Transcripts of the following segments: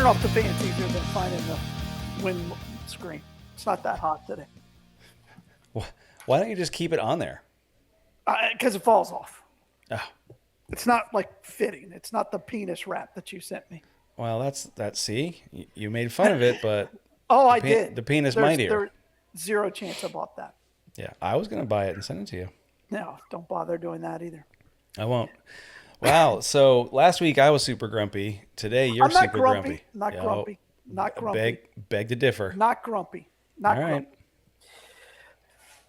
turning off the fan's easier than finding the wind screen. It's not that hot today. Why don't you just keep it on there? Because it falls off. Oh, It's not like fitting. It's not the penis wrap that you sent me. well, that's see, you made fun of it, but Oh, I did. the penis mightier. There's zero chance I bought that. Yeah, I was gonna buy it and send it to you. No, don't bother doing that either. I won't. Wow. So last week I was super grumpy. Today you're I'm not super grumpy. grumpy. Not Yo, grumpy. Not grumpy. Beg to differ. Not grumpy. Not All right. grumpy.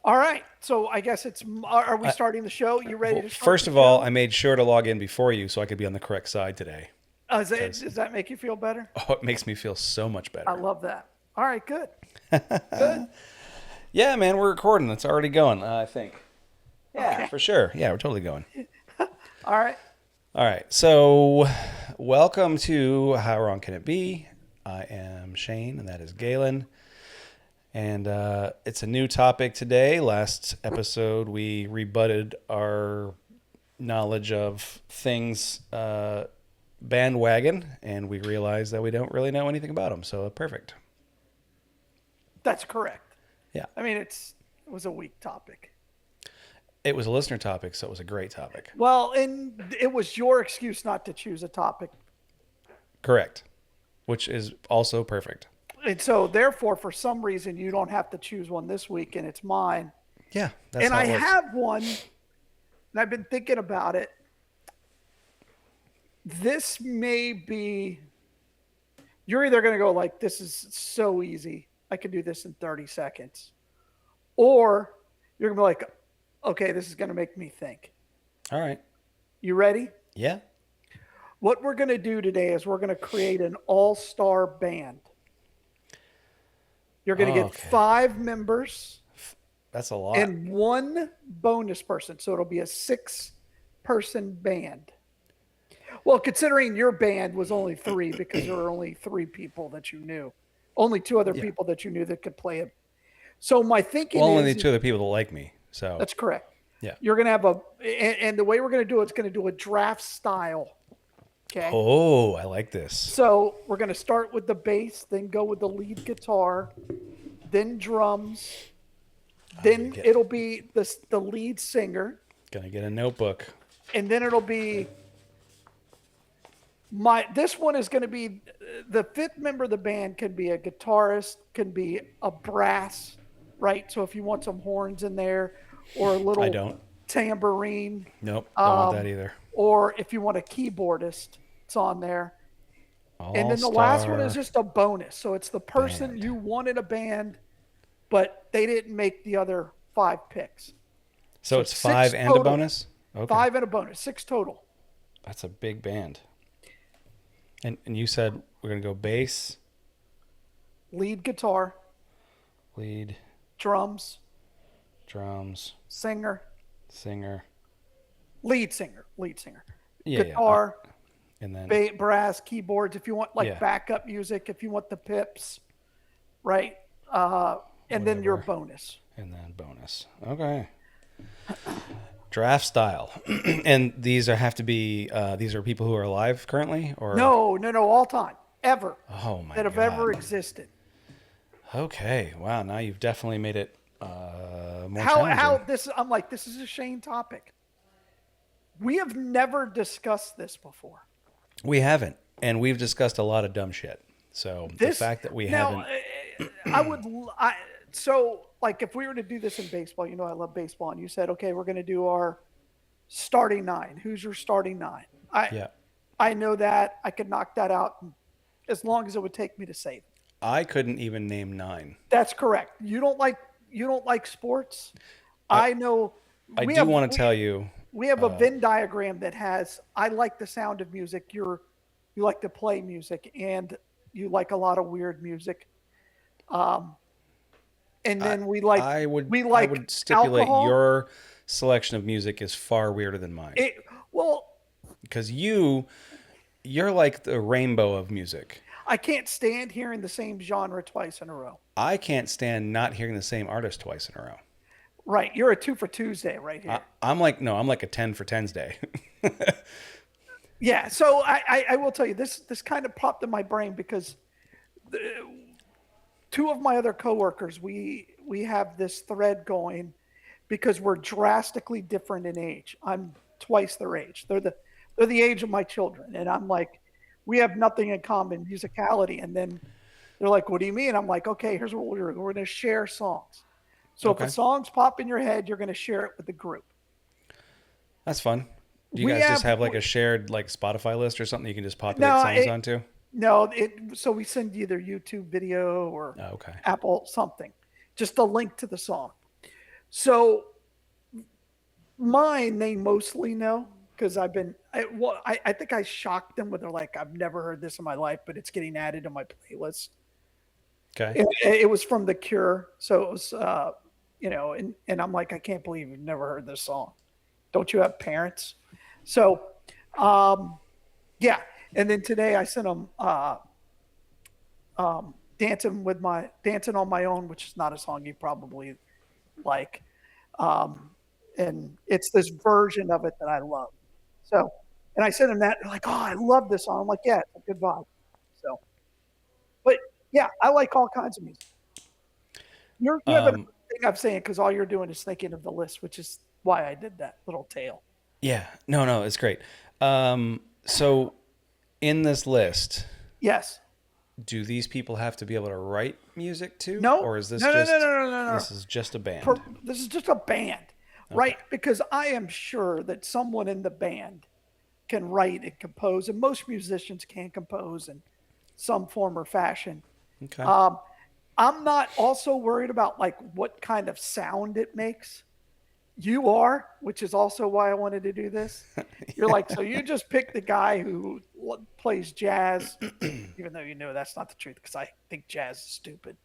All right. So I guess are we starting the show? You ready to start First the of all, show? I made sure to log in before you so I could be on the correct side today. Does that make you feel better? Oh, it makes me feel so much better. I love that. All right, good. Good. Yeah, man, we're recording. It's already going, I think. Yeah, Okay. for sure. Yeah, we're totally going. All right. All right. So, welcome to How Wrong Can It Be? I am Shane, and that is Galen. And it's a new topic today. Last episode, we rebutted our knowledge of things bandwagon, and we realized that we don't really know anything about them. So, perfect. That's correct. Yeah. I mean, it was a weak topic. It was a listener topic, so it was a great topic. Well, and it was your excuse not to choose a topic. Correct. Which is also perfect. And so, therefore, for some reason, you don't have to choose one this week, and it's mine. Yeah, that's And how I it works. have one, and I've been thinking about it. This may be, you're either going to go like, this is so easy. I can do this in 30 seconds. Or you're going to be like, okay, this is going to make me think. All right. You ready? Yeah. What we're going to do today is we're going to create an all-star band. You're going to get Okay. 5 members That's a lot. and 1 bonus person. So it'll be a 6-person band. Well, considering your band was only 3 because there were only 3 people that you knew. Only 2 other people that you knew that could play it. So my thinking Well, is... only 2 other people that like me. So That's correct. Yeah. You're going to have and the way we're going to do it's going to do a draft style. Okay. Oh, I like this. So we're going to start with the bass, then go with the lead guitar, then drums, then it'll be the lead singer, Gonna get a notebook. and then it'll be this one is going to be the 5th member of the band can be a guitarist, can be a brass, right? So if you want some horns in there or a little I don't. tambourine, Nope. Don't want that either. or if you want a keyboardist, it's on there. And then the last one is just a bonus. So it's the person band. you wanted a band, but they didn't make the other 5 picks. So it's 6 5 and total. a bonus? Okay. 5 and a bonus, 6 total. That's a big band. And you said we're gonna go bass, Lead guitar, lead, drums, drums, singer, lead singer, Yeah, guitar, and then brass, keyboards. If you want like Yeah. backup music, if you want the pips, right? And then your Whatever. bonus. and then bonus. Okay. Draft style. And these have to be these are people who are alive currently, or No, all time, ever Oh my that have God. ever existed. Okay. Wow. Now you've definitely made it more How challenging. this? I'm like, this is a Shane topic. We have never discussed this before. We haven't, and we've discussed a lot of dumb shit. So the fact that we haven't, So like if we were to do this in baseball, you know, I love baseball, and you said, okay, we're going to do our starting 9. Who's your starting 9? yeah, I know that I could knock that out as long as it would take me to say it. I couldn't even name 9. That's correct. You don't like sports. I know. I do want to tell you, We have a Venn diagram that has, I like the sound of music. You like to play music, and you like a lot of weird music. And then we like, I would stipulate alcohol. your selection of music is far weirder than mine, because you're like the rainbow of music. I can't stand hearing the same genre twice in a row. I can't stand not hearing the same artist twice in a row. Right. You're a 2 for Tuesday right here. I'm like a 10 for 10's day. Yeah. So I will tell you this kind of popped in my brain because two of my other coworkers, we have this thread going because we're drastically different in age. I'm twice their age. They're the age of my children, and I'm like, we have nothing in common, musicality. And then they're like, what do you mean? I'm like, okay, here's what we're doing. We're going to share songs. So if a Okay. song's pop in your head, you're going to share it with the group. That's fun. Do you We guys just have have like a shared like Spotify list or something you can just populate no, songs onto? no, so we send either YouTube video or Oh, okay. Apple something, just a link to the song. So mine, they mostly know because I think I shocked them with they're like, I've never heard this in my life, but it's getting added to my playlist. Okay. It was from The Cure. So it was, and I'm like, I can't believe you've never heard this song. Don't you have parents? So, um, yeah. And then today I sent them dancing on my own, which is not a song you probably like. Um, and it's this version of it that I love. So, and I sent them that. They're like, oh, I love this song. I'm like, yeah, it's a good vibe. So, but yeah, I like all kinds of music. You have a Um, thing I'm saying because all you're doing is thinking of the list, which is why I did that little tale. yeah. No, no, it's great. So in this list, Yes. do these people have to be able to write music too, No. or is this No. No. No. just No. No. No. No. this is just a band? This is just a band, Okay. right? Because I am sure that someone in the band can write and compose, and most musicians can compose in some form or fashion. Okay. Um, I'm not also worried about like what kind of sound it makes. You are, which is also why I wanted to do this. You're like, so you just pick the guy who plays jazz, even though you know that's not the truth because I think jazz is stupid.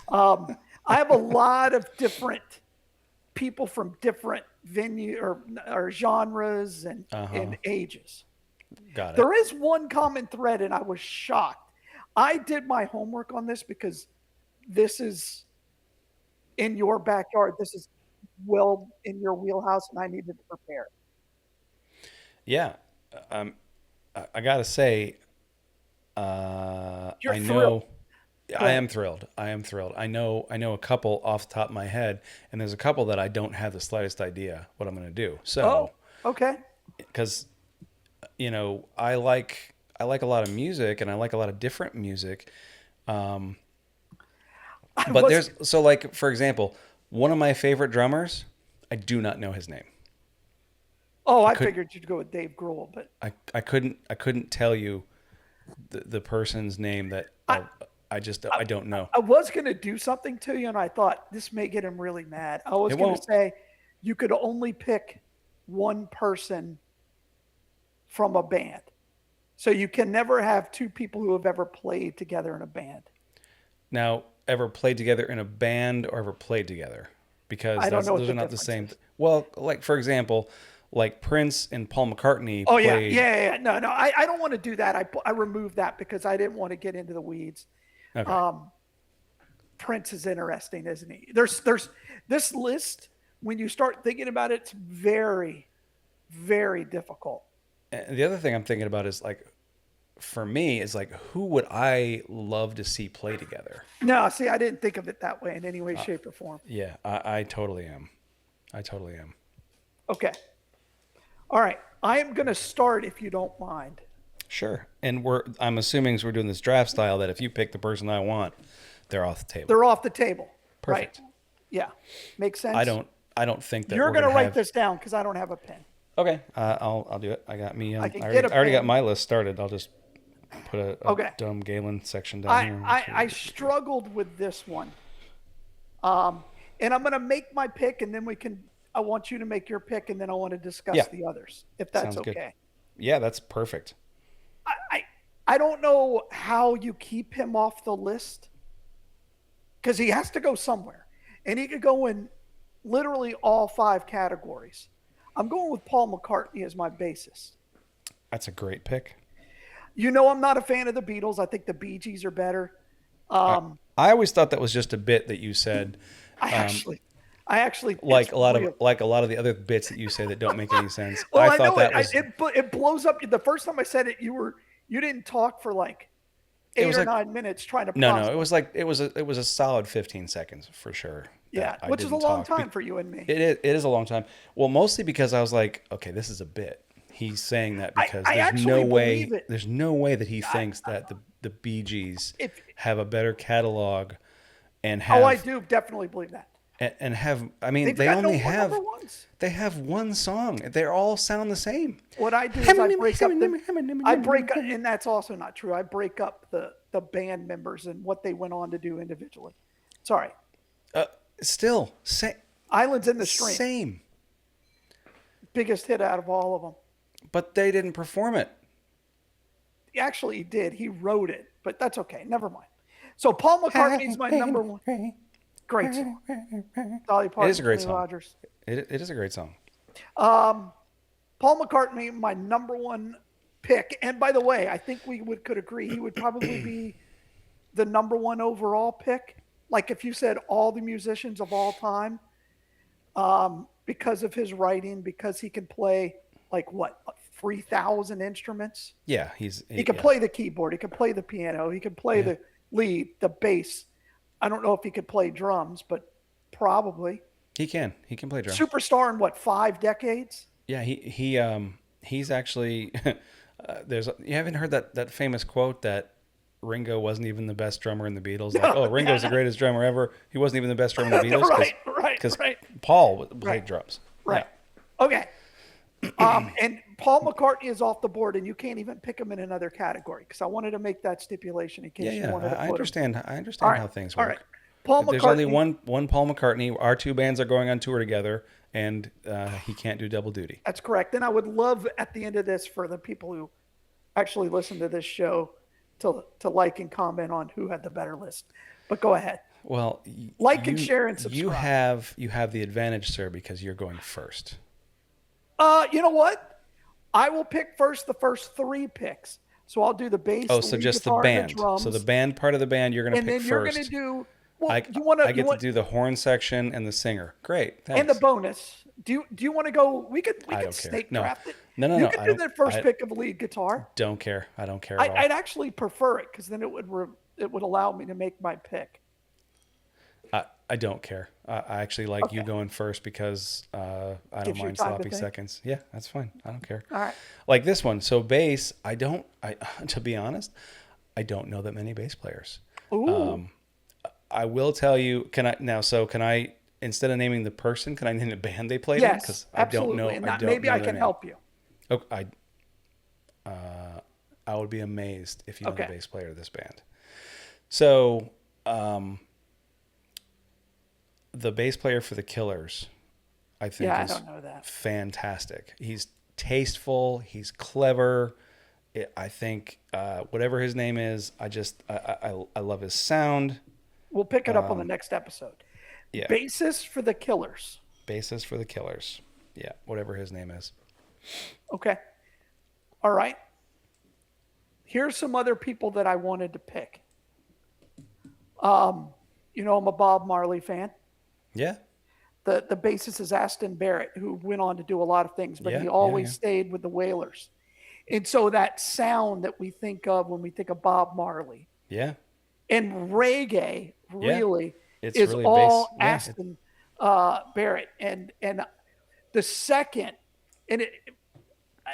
I have a lot of different people from different venue or genres and ages. Got it. There is one common thread, and I was shocked. I did my homework on this because this is in your backyard. This is well in your wheelhouse, and I needed to prepare. Yeah. Um, I gotta say, You're I thrilled. know. Go I ahead. am thrilled. I am thrilled. I know a couple off the top of my head, and there's a couple that I don't have the slightest idea what I'm going to do. Oh, So, okay. because I like a lot of music, and I like a lot of different music. Um, I but was. there's so like for example, one of my favorite drummers, I do not know his name. Oh, I I could figured you'd go with Dave Grohl, but I couldn't tell you the person's name that I, I don't know. I was going to do something to you, and I thought this may get him really mad. I was It going to won't. say you could only pick one person from a band. So you can never have two people who have ever played together in a band. Now, ever played together in a band or ever played together? Because I don't know what those the are not the difference same. is. Well, like for example, like Prince and Paul McCartney Oh yeah, played. yeah, yeah. Yeah. No, no, I don't want to do that. I removed that because I didn't want to get into the weeds. Okay. Um, Prince is interesting, isn't he? There's this list. When you start thinking about it, it's very, very difficult. And the other thing I'm thinking about is like, for me, is like, who would I love to see play together? No, see, I didn't think of it that way in any way, shape, or form. Yeah, I totally am. I totally am. Okay. All right. I am going to start if you don't mind. Sure. And I'm assuming as we're doing this draft style that if you pick the person I want, they're off the table. They're off the table. Perfect. Right? Yeah. Makes sense. I don't think that You're we're going to gonna write have. this down because I don't have a pen. Okay, I'll do it. I got me. I can I get already, a I already got pen. my list started. I'll just put a Okay. dumb Galen section down I, here. I struggled with this one. And I'm going to make my pick, and then I want you to make your pick, and then I want to discuss Yeah. the others, if that's Sounds good. okay. Yeah, that's perfect. I, I don't know how you keep him off the list because he has to go somewhere, and he could go in literally all five categories. I'm going with Paul McCartney as my basis. That's a great pick. You know, I'm not a fan of the Beatles. I think the Bee Gees are better. I always thought that was just a bit that you said. I actually, I actually like it's a lot of real. like a lot of the other bits that you say that don't make any sense. Well, I I thought know it. that was It blows up. The first time I said it, you didn't talk for like it eight was or like 9 minutes trying to no, process. it was a solid 15 seconds for sure Yeah, that I which is a didn't long talk. time for you and me. It is a long time. Well, mostly because I was like, okay, this is a bit. He's saying that because I actually believe it. there's no way that he I, thinks that the Bee Gees if have a better catalog and Oh, I have do definitely believe that. and have I mean They've they got no only more number have ones. they have one song. They all sound the same. What I do is and that's also not true. I break up the band members and what they went on to do individually. Sorry, Uh, still same Islands in the Stream, same, biggest hit out of all of them. but they didn't perform it. Actually, he did. He wrote it, but that's okay. Never mind. So Paul McCartney's my number one. Great song. Dolly Parton, It is a great Kenny song. Rogers. It is a great song. Paul McCartney, my number one pick. And by the way, I think could agree he would probably be the number one overall pick. Like if you said all the musicians of all time, because of his writing, because he can play like what 3,000 instruments. Yeah, He can play the keyboard. He can play the piano. He can play the lead, the bass. I don't know if he could play drums, but probably. He can play drums. Superstar in what 5 decades? Yeah, he's actually you haven't heard that famous quote that Ringo wasn't even the best drummer in the Beatles. Like, oh, Ringo's the greatest drummer ever. He wasn't even the best drummer in the Beatles. Because Paul played drums. Right. Yeah. Okay. And Paul McCartney is off the board, and you can't even pick him in another category because I wanted to make that stipulation in case you wanted to put I understand. him. I understand how things work. All right. Paul McCartney. There's only one Paul McCartney. Our two bands are going on tour together, and he can't do double duty. That's correct. And I would love at the end of this for the people who actually listen to this show to like and comment on who had the better list. But go ahead. Well, and share and subscribe. You have the advantage, sir, because you're going first. You know what? I will pick first the first 3 picks. So I'll do the bass. Oh, so just the band. So the band part of the band you're going to pick first. And then you're going to do. Well, I get to do the horn section and the singer. Great. Thanks. And the bonus. Do you want to go? We could snake draft it. No. You could do the first pick of lead guitar. Don't care. I don't care at all. I'd actually prefer it because then it would allow me to make my pick. I don't care. I actually like you going first because I don't mind sloppy seconds. Yeah, that's fine. I don't care. All right. Like this one. So bass, to be honest, I don't know that many bass players. Ooh. I will tell you, can I, instead of naming the person, can I name the band they played in? Yes, Because absolutely. I don't know. Maybe I can help you. Okay, I would be amazed if you know the bass player of this band. So, the bass player for the Killers, I think is I don't know that. fantastic. He's tasteful. He's clever. I think whatever his name is, I love his sound. We'll pick it up on the next episode. Yeah. Bassist for the Killers. Bassist for the Killers. Yeah, whatever his name is. Okay. All right. Here's some other people that I wanted to pick. I'm a Bob Marley fan. Yeah. The bassist is Aston Barrett, who went on to do a lot of things, but he always stayed with the Wailers. And so that sound that we think of when we think of Bob Marley. Yeah. And reggae really it's is really all bass. Aston Barrett. And the second, and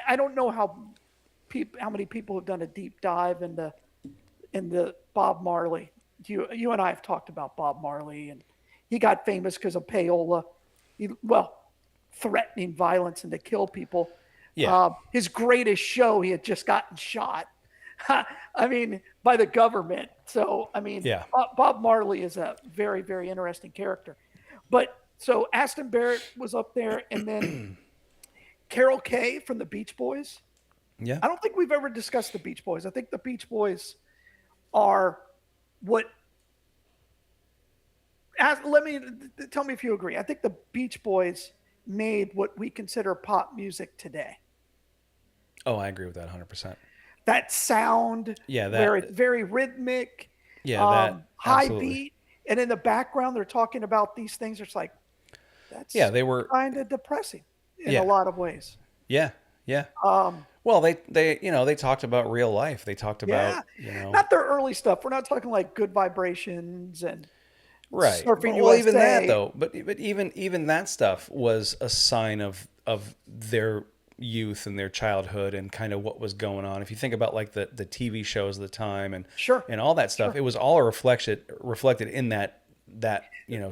I don't know how many people have done a deep dive into Bob Marley. You and I have talked about Bob Marley, and he got famous because of payola. Threatening violence and to kill people. Yeah. His greatest show, he had just gotten shot. I mean, by the government. So, I mean, Bob Marley is a very, very interesting character. But so Aston Barrett was up there, and then Carol Kay from the Beach Boys. Yeah. I don't think we've ever discussed the Beach Boys. I think the Beach Boys are what. Tell me if you agree. I think the Beach Boys made what we consider pop music today. Oh, I agree with that 100%. That sound, where it's very rhythmic, high beat, and in the background they're talking about these things. It's like, Yeah, That's they were. kind of depressing in a Yeah, lot of ways. yeah, yeah. Um, Well, they they talked about real life. They talked about yeah, not their early stuff. We're not talking like Good Vibrations and right. Surfing But well, even that USA. though. But even that stuff was a sign of their youth and their childhood and kind of what was going on. If you think about like the TV shows of the time Sure, and all that stuff, sure. it was all a reflected in that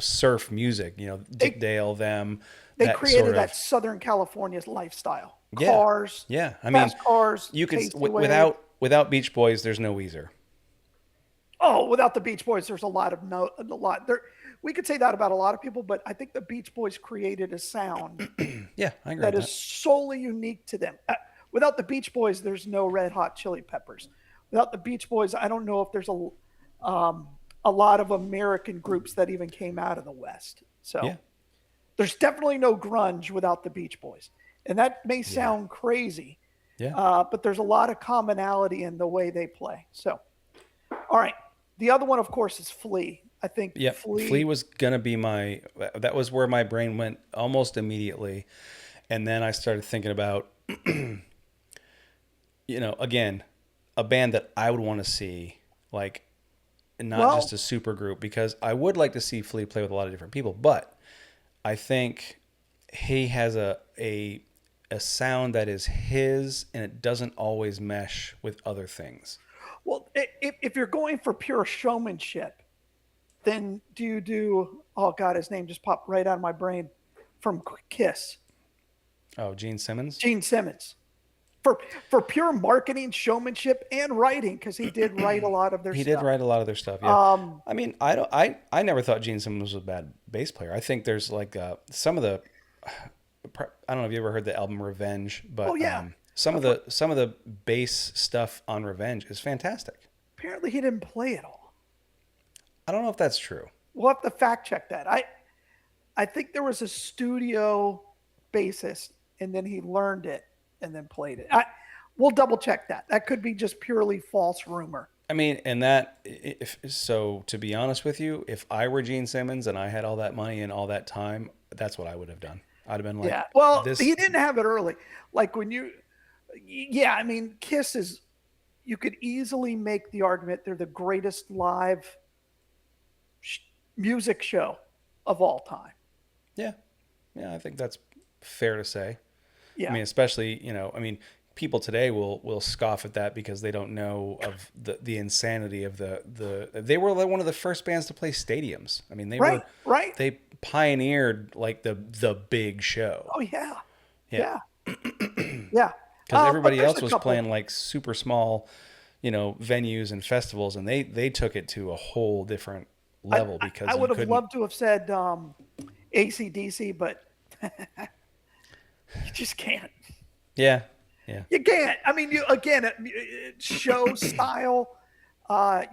surf music. Dick They Dale, them, they that sort created that of. Southern California lifestyle. Yeah, Cars, yeah. I mean, fast cars, you could tasty waves. without Beach Boys, there's no Weezer. Oh, without the Beach Boys, there's a lot there. We could say that about a lot of people, but I think the Beach Boys created a sound Yeah, I agree that with is that. solely unique to them. Without the Beach Boys, there's no Red Hot Chili Peppers. Without the Beach Boys, I don't know if there's a lot of American groups that even came out of the West. So Yeah, there's definitely no grunge without the Beach Boys, and that may yeah, sound crazy, yeah. but there's a lot of commonality in the way they play. So, all right, the other one, of course, is Flea. I think Yep. Flea Flea. was gonna be that was where my brain went almost immediately. And then I started thinking about, again, a band that I would want to see, like not just Well, a super group, because I would like to see Flea play with a lot of different people, but I think he has a sound that is his and it doesn't always mesh with other things. well, if you're going for pure showmanship, then do you do? Oh God, his name just popped right out of my brain from Kiss, Oh, Gene Simmons? Gene Simmons. For pure marketing, showmanship, and writing, because he did write a lot of their He did stuff. write a lot of their stuff, yeah. Um, I mean, I don't I never thought Gene Simmons was a bad bass player. I think there's like some of the I don't know if you ever heard the album Revenge, oh but yeah, some of the bass stuff on Revenge is fantastic. apparently he didn't play it all. I don't know if that's true. We'll have to fact check that. I think there was a studio bassist, and then he learned it and then played it. We'll double check that. That could be just purely false rumor. I mean, and that if so, to be honest with you, if I were Gene Simmons and I had all that money and all that time, that's what I would have done. I'd have been like, Yeah. Well, this. he didn't have it early. Like when you, yeah, I mean, Kiss is, you could easily make the argument they're the greatest live music show of all time. Yeah, yeah, I think that's fair to say. I Yeah. mean, especially, people today will scoff at that because they don't know of the insanity of they were like one of the first bands to play stadiums. I mean, Right. Right. they pioneered like the big show. Oh, yeah. Yeah. Yeah. Yeah. Because But everybody there's else a was couple. playing like super small, venues and festivals, and they took it to a whole different level because I you would have couldn't. loved to have said ACDC, but you just can't. Yeah, yeah. You can't. I mean, you again, show style,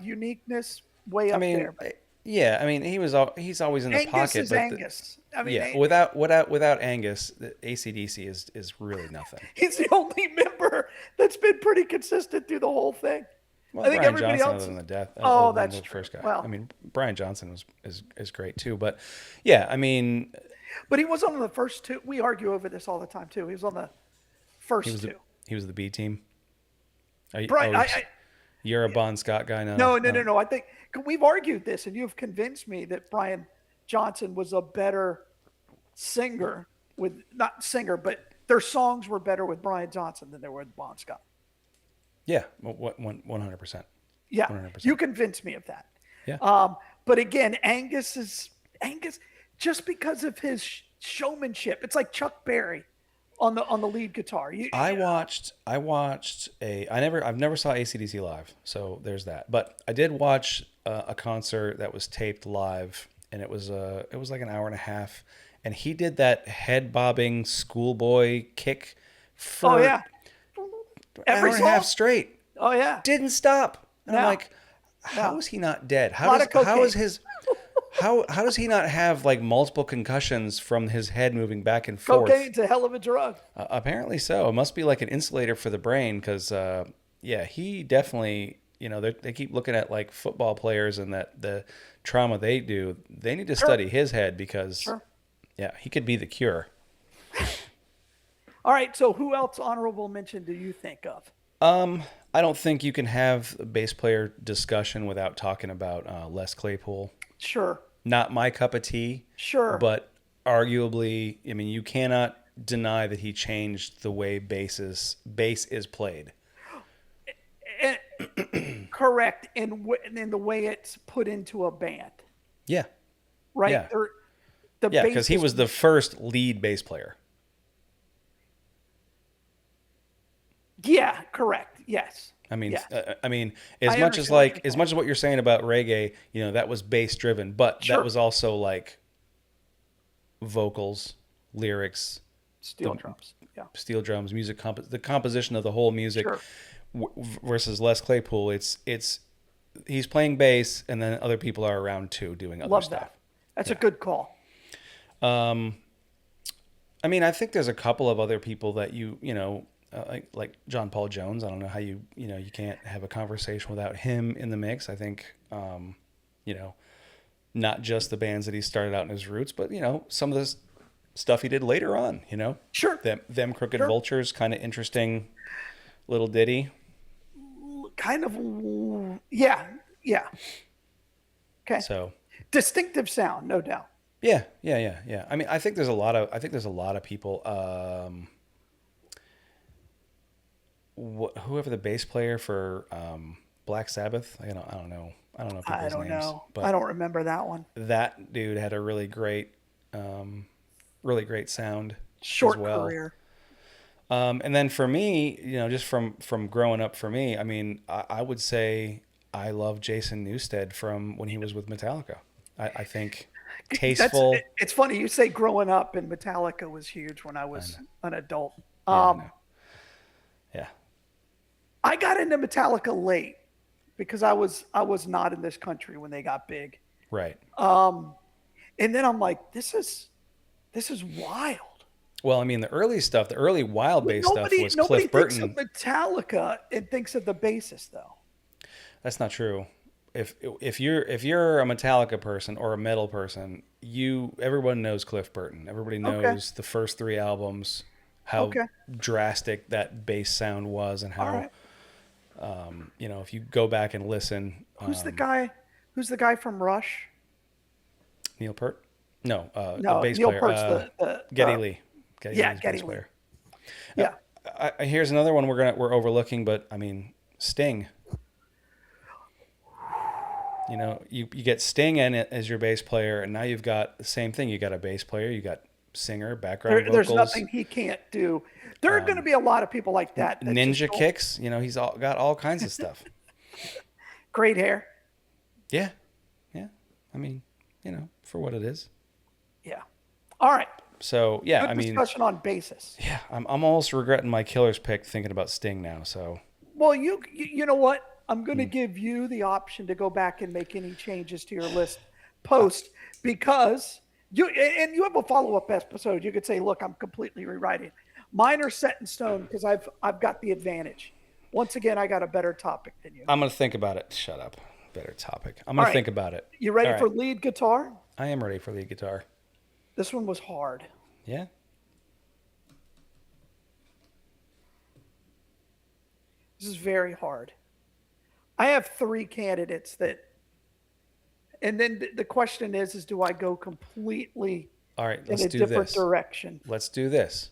uniqueness, way I up mean, there. But yeah. I mean, he's always in the Angus pocket, is but Angus. I mean, yeah, without Angus, the AC/DC is really nothing. he's the only member that's been pretty consistent through the whole thing. Well, I think Brian everybody Johnson, else. other than the death, Oh, other than that's the true. first guy. Well, I mean, Brian Johnson is great too, but yeah, I mean, but he was on the first two. We argue over this all the time too. He was on the he first was the two. he was the B team. Brian, You're a Bon Scott guy now. no. I think we've argued this, and you've convinced me that Brian Johnson was a better singer with not singer, but their songs were better with Brian Johnson than they were with Bon Scott. Yeah, 100%. Yeah, 100%. you convinced me of that. Yeah. But again, Angus just because of his showmanship. It's like Chuck Berry on the lead guitar. I've never saw AC/DC live, so there's that. But I did watch a concert that was taped live, and it was like an hour and a half, and he did that head bobbing schoolboy kick for Oh yeah, an every hour and a half song. straight. Oh yeah, Didn't stop. And I'm No. like, how No. is he not dead? A lot of How is cocaine. his how does he not have like multiple concussions from his head moving back and forth? cocaine's a hell of a drug. Apparently so. It must be like an insulator for the brain because, yeah, he definitely, they keep looking at like football players and that the trauma they do. They need to study his head because Sure. Yeah, he could be the cure. All right, so who else honorable mention do you think of? I don't think you can have a bass player discussion without talking about Les Claypool. Sure, Not my cup of tea, sure. but arguably, I mean, you cannot deny that he changed the way bass is played. Correct, in the way it's put into a band, Yeah, right? yeah, The yeah, because he was the first lead bass player. Yeah, correct. Yes. I mean, Yes. as I much as understand what you're as much as what you're saying about reggae, that was bass driven, but Sure. that was also like vocals, lyrics, Steel drums. Yeah. steel drums, the composition of the whole music Sure. versus Les Claypool. It's he's playing bass, and then other people are around too doing other Love stuff. that. That's a good call. I mean, I think there's a couple of other people that like John Paul Jones. I don't know how you can't have a conversation without him in the mix. I think, not just the bands that he started out in his roots, but some of the stuff he did later on. Sure. Them Crooked Sure. Vultures, kind of interesting little ditty. Kind of. Yeah. Yeah. Okay. So Distinctive sound, no doubt. yeah. I mean, I think there's a lot of people. Whoever the bass player for Black Sabbath, I don't know people's I don't names, know. but I don't remember that one. that dude had a really great sound Short as well. career. And then for me, just from growing up, for me, I mean, I would say I love Jason Newsted from when he was with Metallica. I think tasteful. It's funny you say growing up, and Metallica was huge when I was an adult. I know. Yeah. I got into Metallica late because I was not in this country when they got big. Right. And then I'm like, this is wild. Well, I mean, the early stuff, the early wild bass stuff was Nobody Cliff thinks Burton. of Metallica and thinks of the bassist though. That's not true. If you're a Metallica person or a metal person, everyone knows Cliff Burton. Everybody knows the first 3 albums, how drastic that bass sound was, and how if you go back and listen. Who's the guy? Who's the guy from Rush? Neil Peart? No, No, the bass Neil player. Peart's the Geddy Lee. Geddy Lee's Geddy bass Lee. player. Yeah. Here's another one we're overlooking, but I mean, Sting. You get Sting in it as your bass player, and now you've got the same thing. You got a bass player, you got singer, background vocals. There's nothing he can't do. There are going to be a lot of people like that. Ninja kicks. He's got all kinds of stuff. Great hair. Yeah. I mean, for what it is. Yeah. All right. So yeah, Good discussion on basis. Yeah, I'm almost regretting my Killers pick, thinking about Sting now. So. Well, you know what? I'm going to give you the option to go back and make any changes to your list post, because you have a follow-up episode. You could say, look, I'm completely rewriting. Mine are set in stone because I've got the advantage. Once again, I got a better topic than you. I'm going to think about it. Shut up. Better topic. I'm going to think about it. You ready for lead guitar? I am ready for lead guitar. This one was hard. Yeah. This is very hard. I have 3 candidates and then the question is do I go completely all right, in a different direction? Let's do this.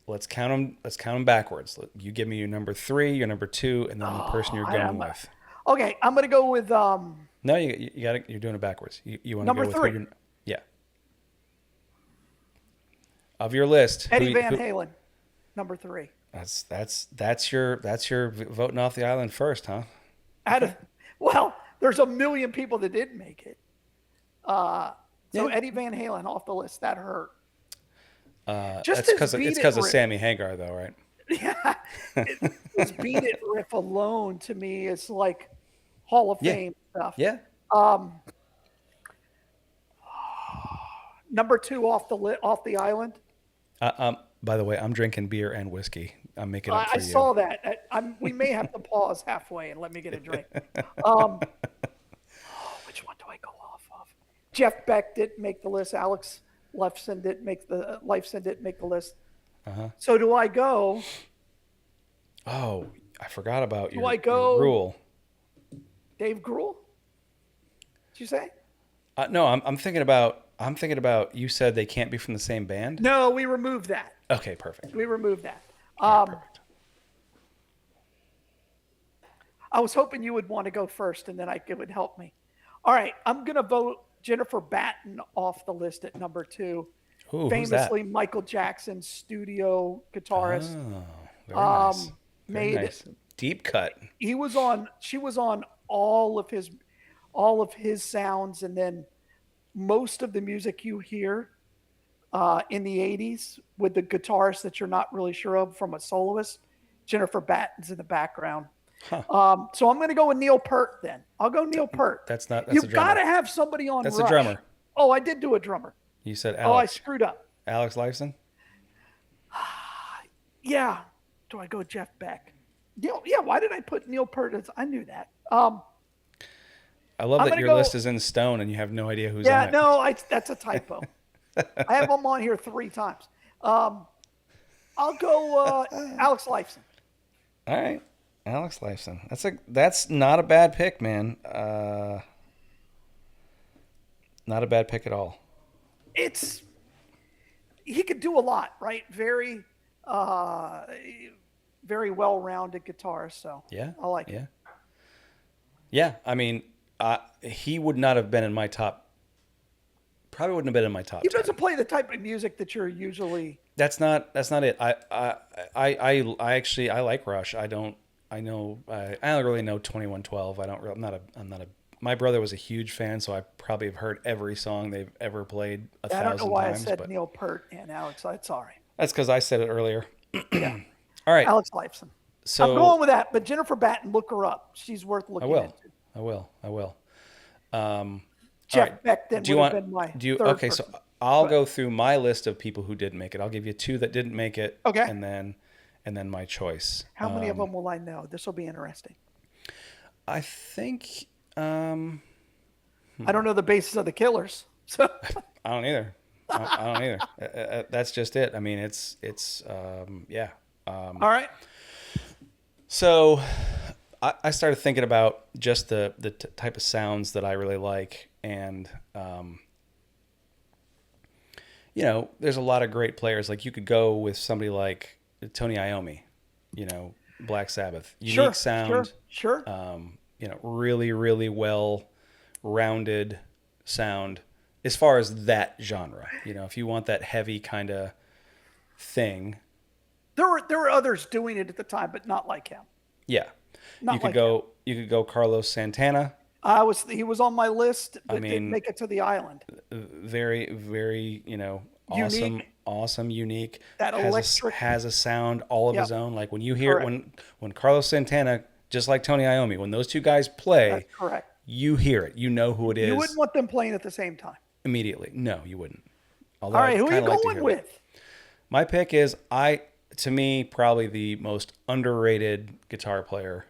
Let's count them backwards. You give me your number 3, your number 2, and then the person you're going with. Okay, I'm going to go with No, you're doing it backwards. You want to go with 3. Yeah. Of your list, Eddie Van Halen, number 3. That's your voting off the island first, huh? Well, there's a million people that didn't make it. Eddie Van Halen off the list, that hurt. It's because of Sammy Hagar, though, right? Yeah, his Beat It riff alone to me is like Hall of Fame stuff. Yeah. Number 2 off the island. By the way, I'm drinking beer and whiskey. I'm making up for you. I saw that. We may have to pause halfway and let me get a drink. Which one do I go off of? Jeff Beck didn't make the list. Alex Lifeson didn't make the list. Uh-huh. So do I go? Oh, I forgot about Do your, I your go rule. Dave Grohl? Did you say? No, I'm thinking about. I'm thinking about. You said they can't be from the same band. No, we removed that. Okay, perfect. We removed that. All right, perfect. I was hoping you would want to go first, and then it would help me. All right, I'm going to vote Jennifer Batten off the list at number 2. Ooh, who's that? Famously, Michael Jackson's studio guitarist. Oh, very nice. Very made nice. Deep cut. She was on all of his sounds, and then most of the music you hear in the 80s with the guitarist that you're not really sure of from a soloist, Jennifer Batten's in the background. Huh. So I'm going to go with Neil Peart then. I'll go Neil Peart. That's a You've drummer. got to have somebody on That's Rush. a drummer. Oh, I did do a drummer. You said Oh, I Alex. screwed up. Alex Lifeson? Yeah. Do I go Jeff Beck? Yeah. Why did I put Neil Peart as? I knew that. I love I'm that gonna your go- list is in stone and you have no idea who's Yeah, on it. no, that's a typo. I have them on here 3 times. I'll go Alex Lifeson. All right. Alex Lifeson. That's not a bad pick, man. Not a bad pick at all. He could do a lot, right? Very very well-rounded guitarist, so Yeah. I like it. Yeah. Yeah. I mean, he would not have been in my top. Probably wouldn't have been in my top. He 10. doesn't play the type of music that you're usually. That's not it. I actually like Rush. I don't really know 2112. I'm not a. My brother was a huge fan, so I probably have heard every song they've ever played 1,000 I don't know why times. I said but Neil Peart and Alex. That's all right. that's because I said it earlier. Yeah. All right. Alex Lifeson. So I'm going with that, but Jennifer Batten, look her up. She's worth looking into. I will. Jeff right. Beck then Do you would have want? been my Do you? third Okay, person. so I'll go through my list of people who didn't make it. I'll give you 2 that didn't make it. Okay. And then my choice. How many of them will I know? This will be interesting. I think. I don't know the basis of the Killers, so I don't either. I don't either. That's just it. I mean, it's yeah. all right. So I started thinking about just the type of sounds that I really like, and there's a lot of great players. Like you could go with somebody like Tony Iommi, Black Sabbath, unique sound, Sure. really really well rounded sound as far as that genre. If you want that heavy kind of thing. There were others doing it at the time, but not like him. Yeah. Not You could like go Carlos Santana. He was on my list, but didn't mean, make it to the island. Very, very, awesome, Unique. awesome, unique. That electric. Has a sound all of Yep. his own. Like when you hear Correct. when Carlos Santana, just like Tony Iommi, when those two guys play, That's correct. you hear it. You know who it is You wouldn't want them playing at the same time. immediately. No, you wouldn't. Although All right, I'd who are you kinda like to going hear with? that. My pick is to me, probably the most underrated guitar player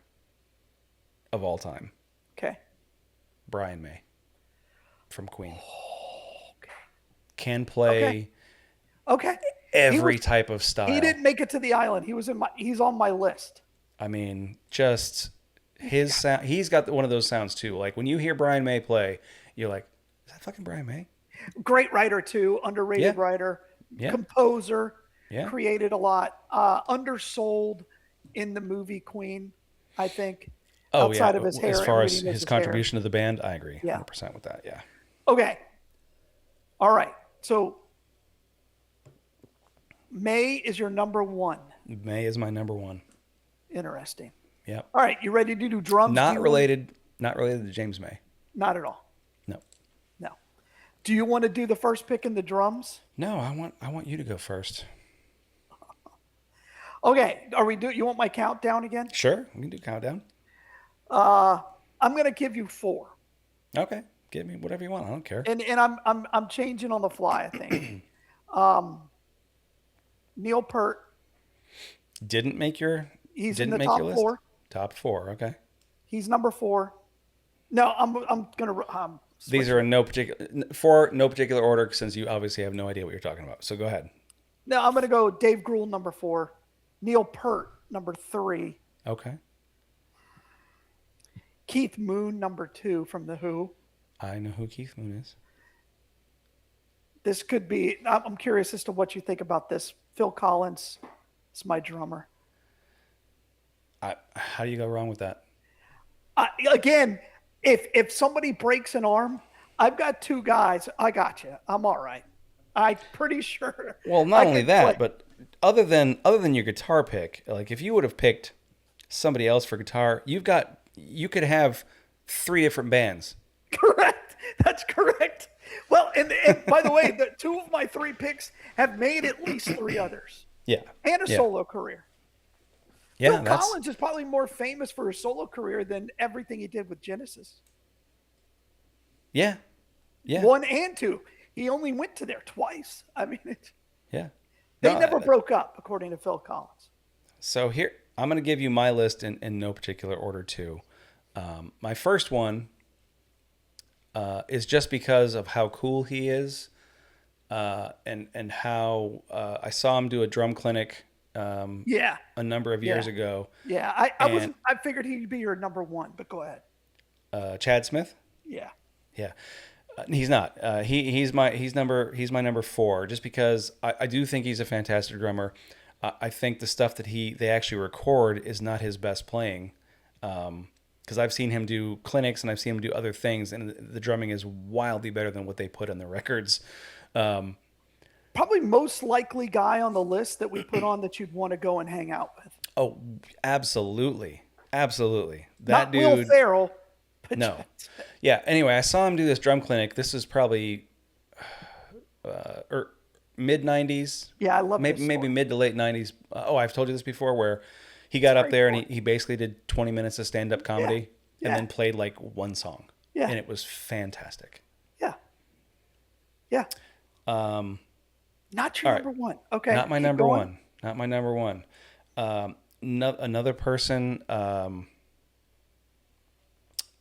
of all time, Okay. Brian May from Queen. Can play Okay. every type of style. He didn't make it to the island. He's on my list. I mean, just his sound. He's got one of those sounds too. Like when you hear Brian May play, you're like, "Is that fucking Brian May?" Great writer too, underrated Yeah. writer, Yeah. composer, Yeah. created a lot. Undersold in the movie Queen, I think. Oh outside yeah. of his hair. As far as everybody his knows hair. contribution to the band, I agree. Yeah. 100% with that. Yeah. Okay. All right. So May is your number 1. May is my number 1. Interesting. Yep. All right. You ready to do drums? Not related to James May. Not at all. No. No. Do you want to do the first pick in the drums? No, I want you to go first. Okay. You want my countdown again? Sure. We can do countdown. I'm going to give you 4. Okay. Give me whatever you want. I don't care. And I'm changing on the fly, I think. Neil Peart. Didn't make your He's didn't in the make top your list? 4. Top 4. Okay. He's number 4. No, I'm gonna These are in no particular order, since you obviously have no idea what you're talking about. So go ahead. No, I'm going to go Dave Grohl, number 4. Neil Peart, number 3. Okay. Keith Moon, number 2 from The Who. I know who Keith Moon is. This could be, I'm curious as to what you think about this. Phil Collins is my drummer. How do you go wrong with that? Again, if somebody breaks an arm, I've got 2 guys. I got you. I'm all right. I'm pretty sure. Well, not only that, but other than your guitar pick, like if you would have picked somebody else for guitar, you could have 3 different bands. Correct. That's correct. Well, and by the way, 2 of my 3 picks have made at least 3 others. Yeah. And a solo career. Yeah, Phil Collins is probably more famous for his solo career than everything he did with Genesis. Yeah. Yeah. 1 and 2. He only went to there twice. I mean, yeah. They never broke up, according to Phil Collins. So here, I'm going to give you my list in no particular order too. My first one is just because of how cool he is, and how I saw him do a drum clinic. A number of years ago. Yeah, I figured he'd be your number 1, but go ahead. Chad Smith. Yeah. Yeah. He's not. He's my number 4, just because I do think he's a fantastic drummer. I think the stuff that they actually record is not his best playing, because I've seen him do clinics and I've seen him do other things, and the drumming is wildly better than what they put on the records. Probably most likely guy on the list that we put on that you'd want to go and hang out with. Oh, absolutely, absolutely. Not Will Ferrell. But no. Yeah. Anyway, I saw him do this drum clinic. This is probably mid 90s. Yeah, I love maybe mid to late 90s. I've told you this before, where he got up there and he basically did 20 minutes of stand-up comedy and then played like 1 song. Yeah. And it was fantastic. Yeah. Yeah. Not your number 1. Okay. Not my number 1. Not my number 1. Another person,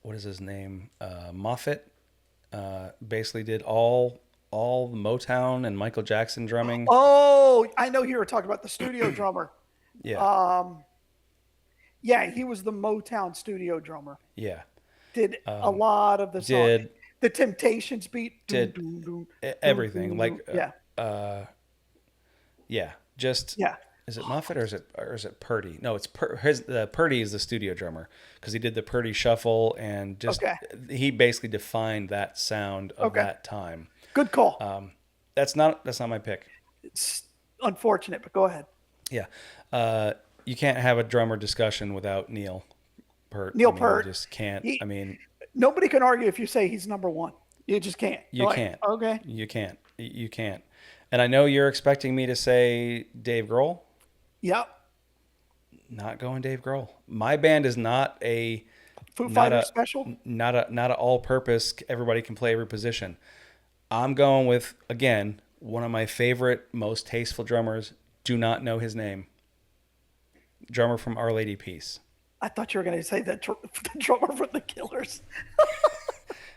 what is his name? Moffat, basically did all Motown and Michael Jackson drumming. Oh, I know you were talking about the studio drummer. Yeah. Yeah, he was the Motown studio drummer. Yeah. Did a lot of the songs. The Temptations beat. Did everything. Just. Yeah. Is it Moffat or is it Purdy? No, it's Purdy is the studio drummer, because he did the Purdy Shuffle, and just he basically defined that sound of that time. Good call. That's not my pick. It's unfortunate, but go ahead. Yeah, you can't have a drummer discussion without Neil Peart. Peart just can't. Nobody can argue if you say he's number 1. You just can't. You can't. Okay. You can't. You can't. And I know you're expecting me to say Dave Grohl. Yep. Not going Dave Grohl. My band is not a Foo Fighters special. Not a all-purpose. Everybody can play every position. I'm going with, again, one of my favorite, most tasteful drummers. Do not know his name. Drummer from Our Lady Peace. I thought you were going to say the drummer from the Killers.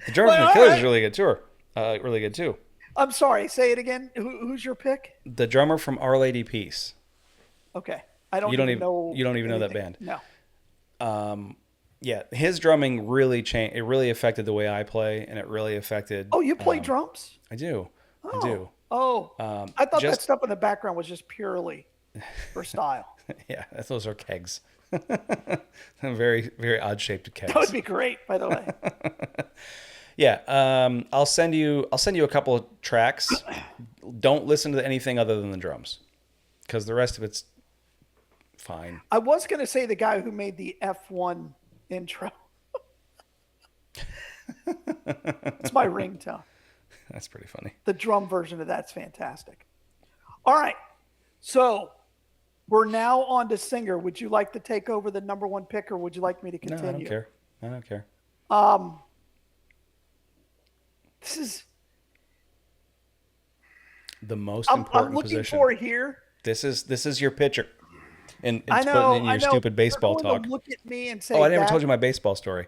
The drummer from the Killers is really good too. Really good too. I'm sorry. Say it again. Who's your pick? The drummer from Our Lady Peace. Okay. You don't even know that band. No. Yeah, his drumming really changed. It really affected the way I play, and it really affected. Oh, you play drums? I do. Oh. I do. Oh. I thought that stuff in the background was just purely for style. Yeah, those are kegs. Very, very odd shaped kegs. That would be great, by the way. Yeah, I'll send you a couple of tracks. Don't listen to anything other than the drums, because the rest of it's fine. I was going to say the guy who made the F1 intro. It's my ringtone. That's pretty funny. The drum version of that's fantastic. All right, so we're now on to singer. Would you like to take over the number 1 pick, or would you like me to continue? No, I don't care. This is the most important position. I'm looking for here. This is your pitcher. And it's I know, putting in your stupid baseball talk. Look at me and say, I never told you my baseball story.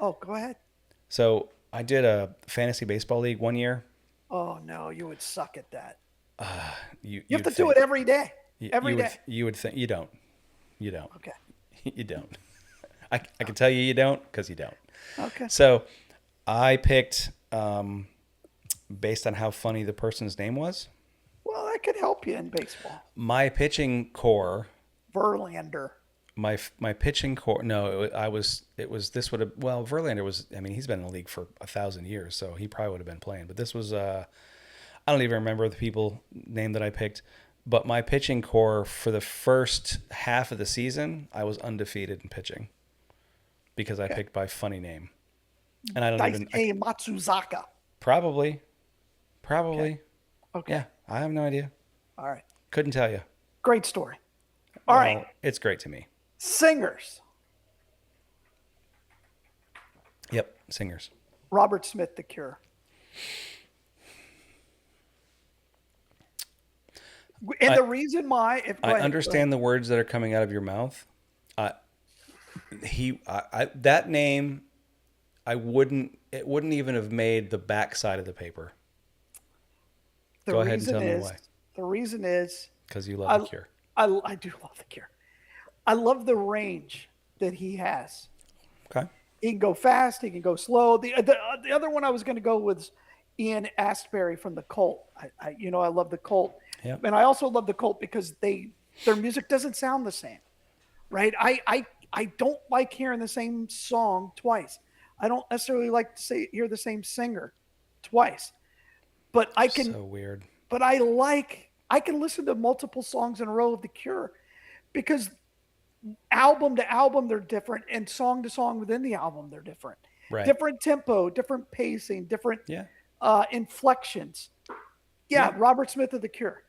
Oh, go ahead. So I did a fantasy baseball league one year. Oh no, you would suck at that. You You have you'd to do think it every day. Every day. you would think you don't Okay. you don't. I can tell you you don't because you don't. Okay. So I picked based on how funny the person's name was. Well, that could help you in baseball. My pitching core, Verlander. my pitching core. No, it was this would have well Verlander was. I mean, he's been in the league for 1,000 years, so he probably would have been playing. But this was I don't even remember the people name that I picked. But my pitching core for the first half of the season, I was undefeated in pitching because I picked by funny name, and I don't even Daisuke Matsuzaka. probably. Okay. Yeah, I have no idea. All right. Couldn't tell you. Great story. All right. It's great to me. Singers. Yep, singers. Robert Smith, The Cure. And the reason why, I understand the words that are coming out of your mouth. That name, it wouldn't even have made the backside of the paper. Go ahead and tell me why. The reason is because you love The Cure. I do love The Cure. I love the range that he has. Okay. He can go fast. He can go slow. The other one I was going to go was Ian Astbury from the Cult. I love the Cult. Yep. And I also love the Cult because their music doesn't sound the same, right? I don't like hearing the same song twice. I don't necessarily like to hear the same singer twice, but I can. So weird. But I can listen to multiple songs in a row of The Cure because album to album they're different, and song to song within the album they're different. Right. Different tempo, different pacing, different inflections. Yeah, Robert Smith of The Cure.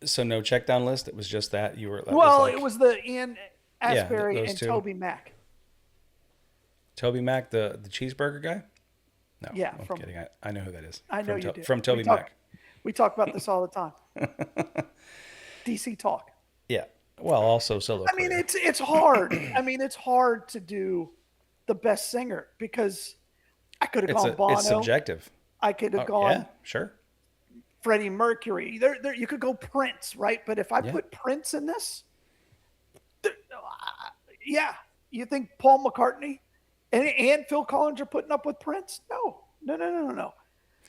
So no check down list. It was just that you were. It was the Ian Astbury and two. Toby Mac. Toby Mac, the cheeseburger guy. No, yeah, I'm kidding. I know who that is. I know you do. From Toby Mac. We talk about this all the time. DC Talk. Yeah. Well, also solo. I mean, it's hard. I mean, it's hard to do the best singer because I could have gone Bono. It's subjective. I could have gone. Yeah, sure. Freddie Mercury. There, you could go Prince, right? But if I put Prince in this, you think Paul McCartney and Phil Collins are putting up with Prince? No.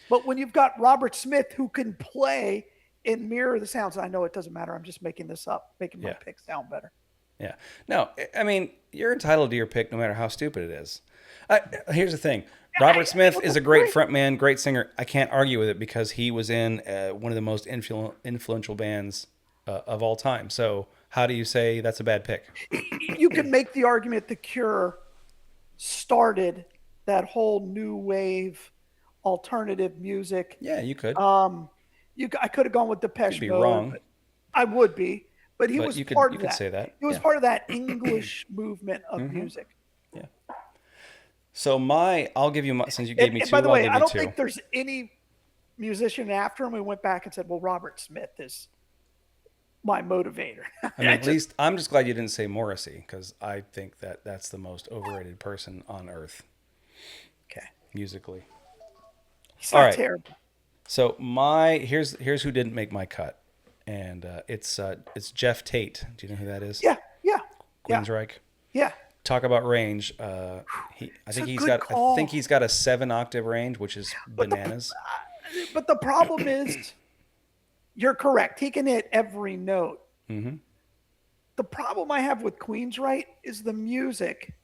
But when you've got Robert Smith who can play and mirror the sounds, I know it doesn't matter. I'm just making this up, making my pick sound better. Yeah. No, I mean, you're entitled to your pick no matter how stupid it is. Here's the thing. Robert Smith is a great frontman, great singer. I can't argue with it because he was in one of the most influential bands of all time. So how do you say that's a bad pick? You can make the argument The Cure started that whole new wave alternative music. Yeah, you could. I could have gone with Depeche Mode. You'd be wrong. I would be, but he was part of that. You could say that. He was part of that English movement of music. Yeah. So I'll give you since you gave me two. By the way, I don't think there's any musician after him who went back and said, "Well, Robert Smith is my motivator." I mean, at least I'm just glad you didn't say Morrissey because I think that's the most overrated person on earth. Okay, musically. He's not terrible. So here's who didn't make my cut, and it's Jeff Tate. Do you know who that is? Yeah. Queensryche. Yeah. Talk about range. I think he's got a 7-octave range, which is bananas. But the problem is, you're correct. He can hit every note. Mm-hmm. The problem I have with Queensryche is the music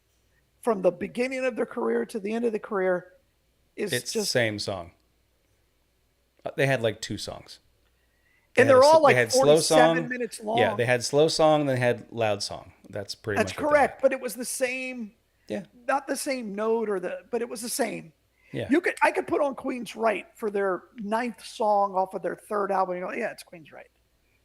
from the beginning of their career to the end of the career is it's just the same song. They had like 2 songs. And they're all like 47 minutes long. Yeah, they had slow song, then they had loud song. That's pretty much correct, but it was the same. Yeah. Not the same note but it was the same. Yeah. I could put on Queensryche for their 9th song off of their 3rd album. You know, yeah, it's Queensryche.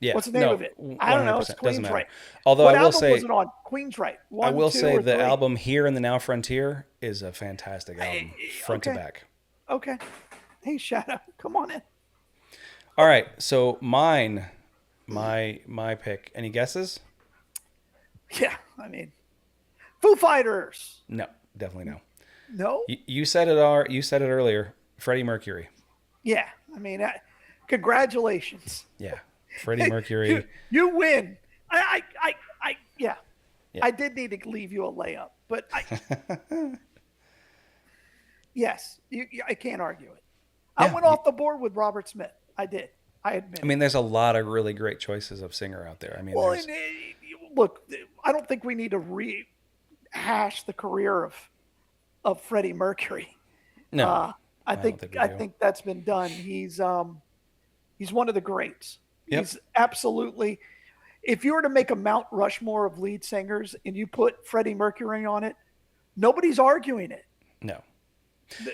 Yeah. What's the name of it? I don't know. It's Queensryche. Although what I will say, was it on? Queensryche. I will say the album Here in the Now Frontier is a fantastic album, front to back. Okay. Hey, Shadow, come on in. All right, so my pick. Any guesses? Yeah, I mean, Foo Fighters. No, definitely no. No. You said it. You said it earlier. Freddie Mercury. Yeah. I mean, congratulations. Yeah, Freddie you Mercury. you win. Yeah. Yeah. I did need to leave you a layup, but yes, I can't argue it. I Yeah. went off the board with Robert Smith. I did. I admit I it. mean, there's a lot of really great choices of singer out there. I mean, Well, there's and, look, I don't think we need to rehash the career of Freddie Mercury. no. I I don't think think we I do. think that's been done. He's one of the greats. Yep. He's absolutely. If you were to make a Mount Rushmore of lead singers and you put Freddie Mercury on it, nobody's arguing it. No.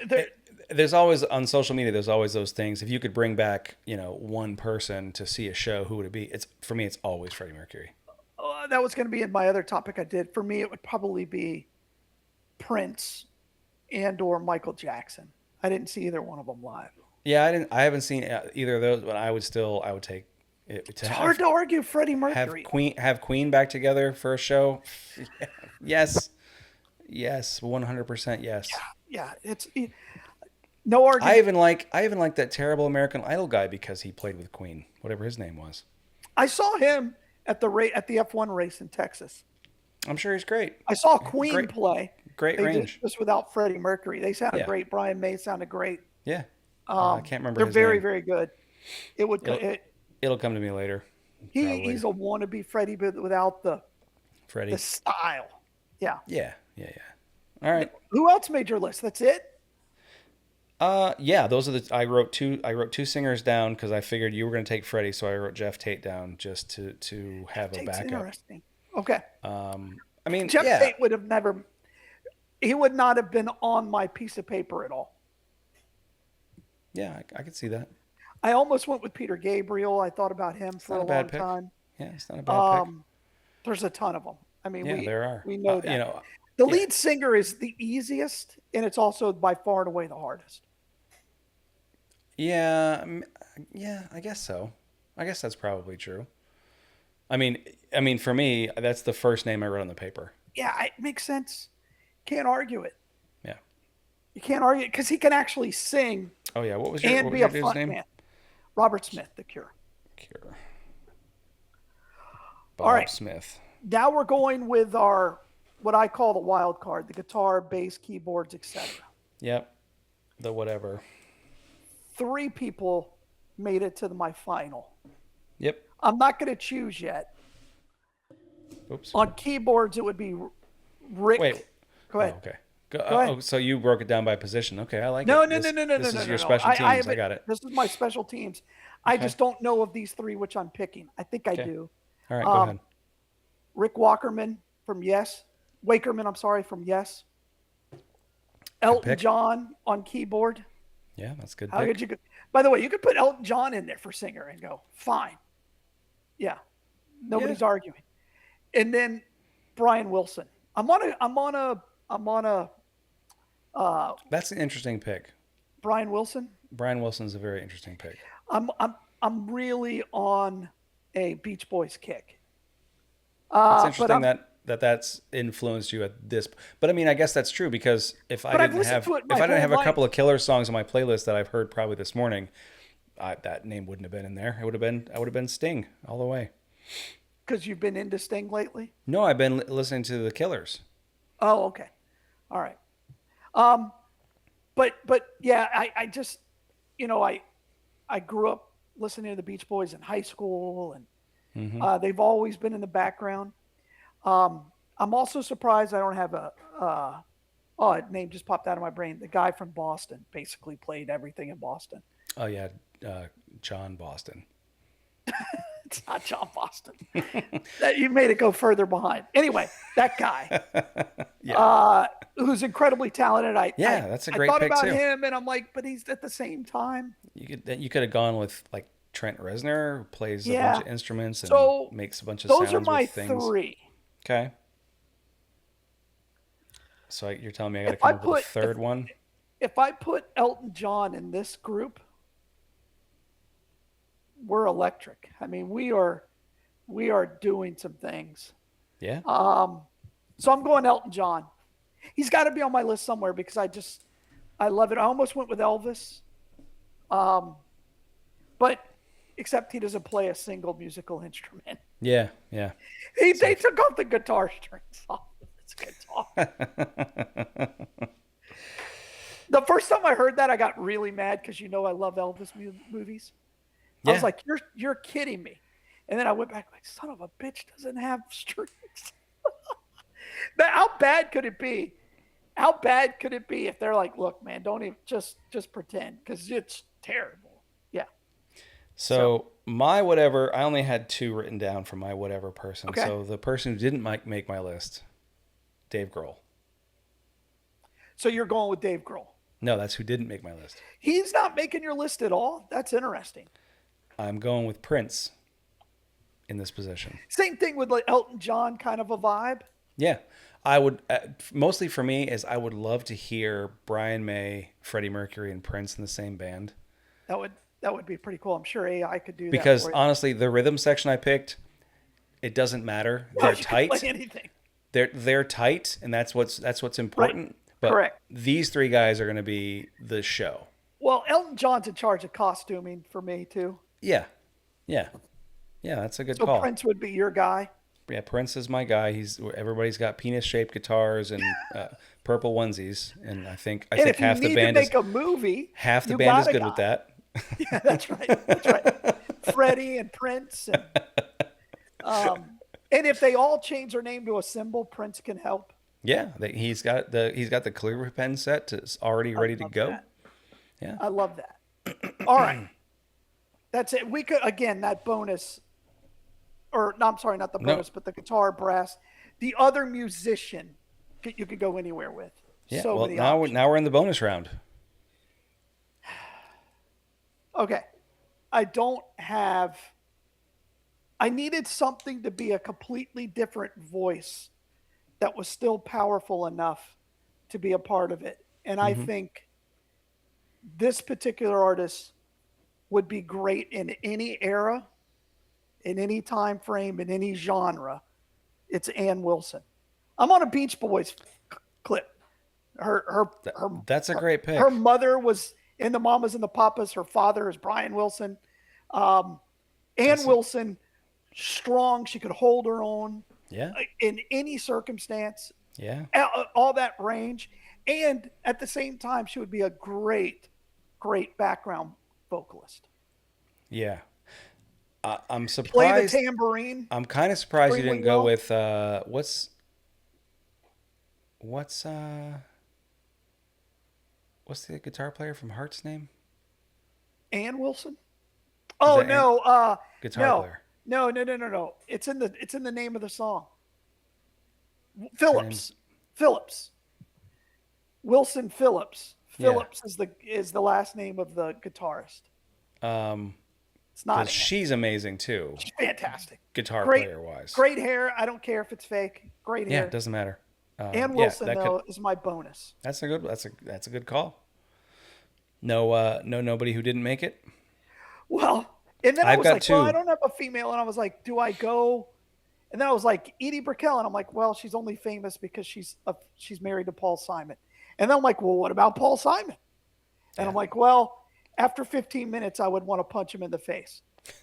There- There's always on social media. There's always those things. If you could bring back, one person to see a show, who would it be? It's for me. It's always Freddie Mercury. that was going to be in my other topic I did. For me, it would probably be Prince and or Michael Jackson. I didn't see either one of them live. Yeah, I didn't. I haven't seen either of those, but I would take it to It's hard to argue Freddie have Mercury. Queen back together for a show. Yes, yes, 100% yes. Yeah, no argument. I even like that terrible American Idol guy because he played with Queen, whatever his name was. I saw him at the F1 race in Texas. I'm sure he's great. I saw Queen play. Great They range. just without Freddie Mercury. They sounded Yeah. great. Brian May sounded great. Yeah. I can't remember They're his very, name. very good. It'll come to me later. He's a wannabe Freddie, but without the Freddie. style. Yeah. Yeah. All right. Who else made your list? That's it? Yeah, those are I wrote two singers down because I figured you were going to take Freddie, so I wrote Jeff Tate down just to have a Tate's backup. interesting. Okay. I mean, Jeff yeah. Tate he would not have been on my piece of paper at all. Yeah, I could see that. I almost went with Peter Gabriel. I thought about him for a long pick. time. Yeah, it's not a bad pick. There's a ton of them. I mean, There are. We know that. Yeah. The lead singer is the easiest, and it's also by far and away the hardest. Yeah, I guess so. I guess that's probably true. I mean, for me, that's the first name I wrote on the paper. Yeah, it makes sense. Can't argue it. Yeah. You can't argue it because he can actually sing Oh yeah, what was and be a dude's front name? man. Robert Smith, The Cure. Cure. All right. Bob Smith. Now we're going with what I call the wild card: the guitar, bass, keyboards, etc. Yep. The whatever. 3 people made it to my final. Yep. I'm not going to choose yet. Oops. On keyboards, it would be Rick. Wait. Go ahead. Oh, okay. Go ahead. Oh, so you broke it down by position. Okay, I like No. it. This is your no. special teams. I got it. This is my special teams. I just don't know of these 3 which I'm picking. I think I do. All right, go ahead. Rick Wakerman from Yes. Wakerman, I'm sorry, from Yes. Elton pick. John on keyboard. Yeah, that's a good. How pick. could you go? By the way, you could put Elton John in there for singer and go, fine. Yeah. Nobody's arguing. And then Brian Wilson. I'm on a That's an interesting pick. Brian Wilson. Brian Wilson's a very interesting pick. I'm really on a Beach Boys kick. It's interesting that's influenced you at this. But I mean, I guess that's true because if I didn't have a couple of killer songs on my playlist that I've heard probably this morning, that name wouldn't have been in there. I would have been Sting all the way. Because you've been into Sting lately? No, I've been listening to the Killers. Oh, okay. All right. But yeah, I just, I grew up listening to the Beach Boys in high school, and they've always been in the background. I'm also surprised I don't have a name just popped out of my brain. The guy from Boston basically played everything in Boston. Oh yeah, John Boston. It's not John Boston. You made it go further behind. Anyway, that guy, who's incredibly talented. That's a great I thought pick about too. him, and I'm like, but he's at the same time. You could have gone with like Trent Reznor, who plays a bunch of instruments and makes a bunch of those sounds are my with things. 3. Okay. So you're telling me I got to come up with a third one? If I put Elton John in this group, we're electric. I mean, we are doing some things. Yeah. So I'm going Elton John. He's got to be on my list somewhere because I love it. I almost went with Elvis, but except he doesn't play a single musical instrument. Yeah, yeah. They took off the guitar strings off of his guitar. The first time I heard that, I got really mad because I love Elvis movies. I was like, "You're kidding me!" And then I went back like, "Son of a bitch doesn't have strings." How bad could it be? How bad could it be if they're like, "Look, man, don't even just pretend because it's terrible." Yeah. So my whatever, I only had 2 written down for my whatever person. Okay. So the person who didn't make my list, Dave Grohl. So you're going with Dave Grohl. No, that's who didn't make my list. He's not making your list at all. That's interesting. I'm going with Prince in this position. Same thing with like Elton John, kind of a vibe. Yeah. I would, mostly for me, is I would love to hear Brian May, Freddie Mercury, and Prince in the same band. That would be pretty cool. I'm sure AI could do that. Because honestly, the rhythm section I picked, it doesn't matter. They're tight. Play anything. They're tight, and that's what's important. Right. But Correct. These 3 guys are going to be the show. Well, Elton John's in charge of costuming for me too. Yeah. That's a good So call. Prince would be your guy. Yeah, Prince is my guy. Everybody's got penis-shaped guitars and purple onesies, and I think if half you the need band to make a movie, half the you band is got a good guy. with that. Yeah, that's right. That's right. Freddie and Prince, and if they all change their name to a symbol, Prince can help. Yeah, he's got the clear pen set it's already ready to go. That. Yeah, I love that. All right, that's it. We could again that bonus, or no, I'm sorry, not the bonus, but the guitar, brass, the other musician you could go anywhere with. Yeah. So well, many now options. we're in the bonus round. Okay. I needed something to be a completely different voice that was still powerful enough to be a part of it. And I think this particular artist would be great in any era, in any time frame, in any genre. It's Ann Wilson. I'm on a Beach Boys clip. That's a great pick. Her mother was in the Mamas and the Papas. Her father is Brian Wilson. Ann Wilson, strong. She could hold her own. Yeah. In any circumstance. Yeah. All that range. And at the same time, she would be a great, great background vocalist. Yeah. I'm surprised. Play the tambourine. I'm kind of surprised you didn't go well. with what's the guitar player from Heart's name? Ann Wilson. Oh no, guitar player. No. It's in the name of the song. Phillips. Wilson Phillips. Phillips is the last name of the guitarist. It's not. She's amazing too. She's fantastic. Guitar player wise. Great hair. I don't care if it's fake. Great hair. Yeah, it doesn't matter. Ann Wilson is my bonus. That's a good call. Nobody who didn't make it. Well, and then I was like, 2. well, I don't have a female, and I was like, do I go? And then I was like, Edie Brickell, and I'm like, well, she's only famous because she's married to Paul Simon. And then I'm like, well, what about Paul Simon? And I'm like, well, after 15 minutes, I would want to punch him in the face.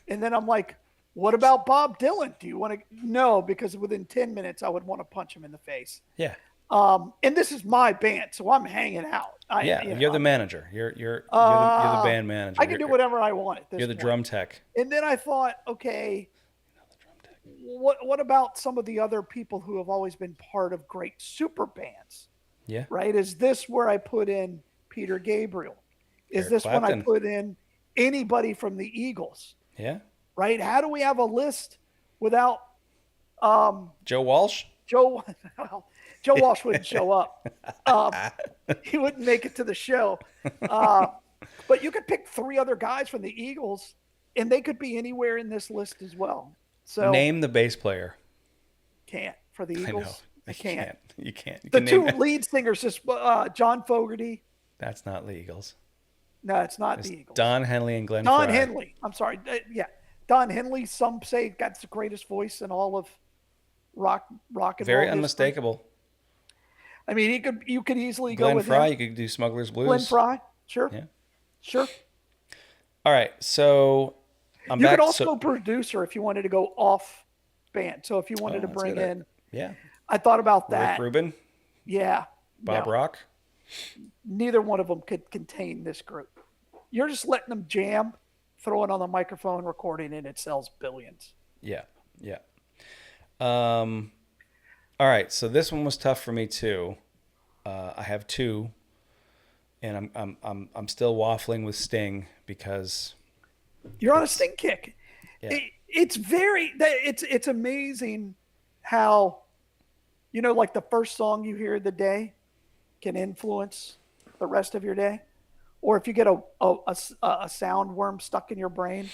And then I'm like, what about Bob Dylan? Do you want to? No, because within 10 minutes, I would want to punch him in the face. Yeah. And this is my band, so I'm hanging out. You're the manager. You're the band manager. I can do whatever I want at this You're the point. drum tech. And then I thought, okay, what about some of the other people who have always been part of great super bands? Yeah. Right? Is this where I put in Peter Gabriel? Is Eric this when I Clapton. put in anybody from the Eagles? Yeah. Right? How do we have a list without Joe Walsh? Joe Walsh wouldn't show up. He wouldn't make it to the show. But you could pick 3 other guys from the Eagles, and they could be anywhere in this list as well. So name the bass player. Can't for the Eagles. I can't. You can't. You The can 2 name lead singers, just John Fogerty. That's not the Eagles. No, it's not It's the Eagles. Don Henley and Glenn Don Frey. Henley. I'm sorry. Don Henley. Some say got the greatest voice in all of rock and Very roll unmistakable. I mean, you could easily go Glenn with Fry, him. you could do Smuggler's Blues. Glenn Fry, sure, Yeah. sure. All right, so I'm You could back. also So go producer if you wanted to go off band. So if you wanted to that's bring good. in, Yeah, I thought about Rick that. Rubin, Yeah, Bob no, Rock. neither one of them could contain this group. You're just letting them jam, throw it on the microphone, recording, and it sells billions. Yeah, yeah. All right, so this one was tough for me too. I have two, and I'm still waffling with Sting because You're on a Sting kick. yeah, It's amazing how, like the first song you hear of the day can influence the rest of your day, or if you get a sound worm stuck in your brain,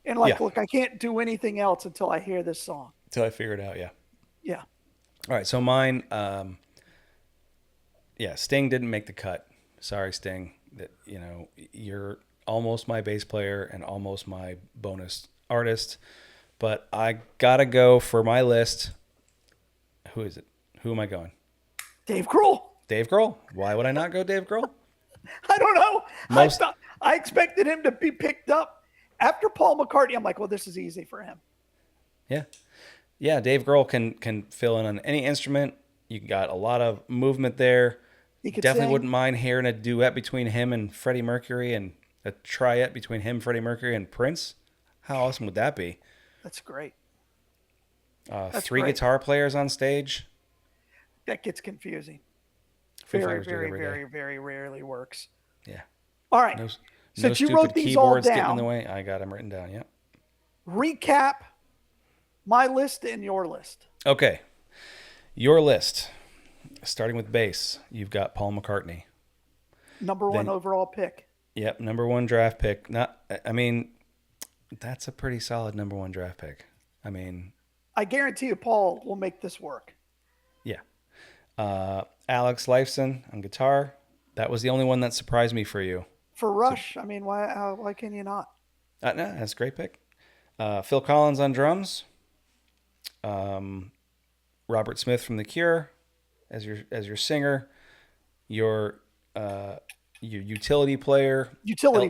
and like, yeah. look, I can't do anything else until I hear this song. Until I figure it out. Yeah. Yeah, All right, so mine. Yeah, Sting didn't make the cut. Sorry, Sting. That you're almost my bass player and almost my bonus artist, but I gotta go for my list. Who is it? Who am I going? Dave Grohl. Dave Grohl. Why would I not go Dave Grohl? I don't know. Most- I expected him to be picked up after Paul McCartney. I'm like, well, this is easy for him. Yeah, yeah. Dave Grohl can fill in on any instrument. You got a lot of movement there. He could Definitely sing. wouldn't mind hearing a duet between him and Freddie Mercury, and a triet between him, Freddie Mercury, and Prince. How awesome would that be? That's great. Three great. guitar players on stage. That gets confusing. Foo Very, Fighters do it very, every day. very, very rarely works. Yeah. All right. No Since you stupid wrote these all keyboards getting in down, the way. I got them written down. Yep. recap my list and your list. Okay. Your list, starting with bass, you've got Paul McCartney. Number one overall pick. Yep, number one draft pick. That's a pretty solid number one draft pick. I guarantee you Paul will make this work. Yeah. Alex Lifeson on guitar. That was the only one that surprised me for you. For Rush, why can you not? No, that's a great pick. Phil Collins on drums. Robert Smith from The Cure as your singer. Your utility player.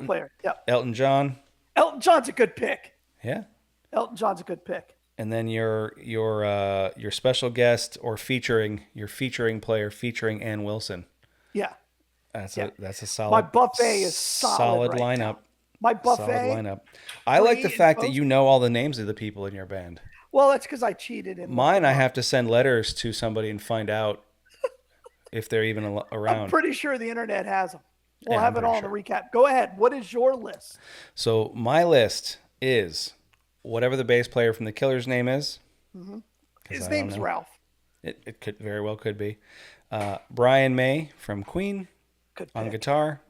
Player. Yeah. Elton John. Elton John's a good pick. Yeah. Elton John's a good pick. And then your special guest or featuring player featuring Ann Wilson. Yeah. That's a solid. My buffet is solid right lineup. now. My buffet. Solid lineup. I like the fact that you know all the names of the people in your band. Well, that's because I cheated. Mine, I have to send letters to somebody and find out if they're even around. I'm pretty sure the internet has them. We'll Yeah, have I'm it all in pretty the recap. Go ahead. What is your list? So my list is whatever the bass player from the Killers' name is. Mm-hmm. His name's Ralph. It could very well could be. Brian May from Queen on guitar.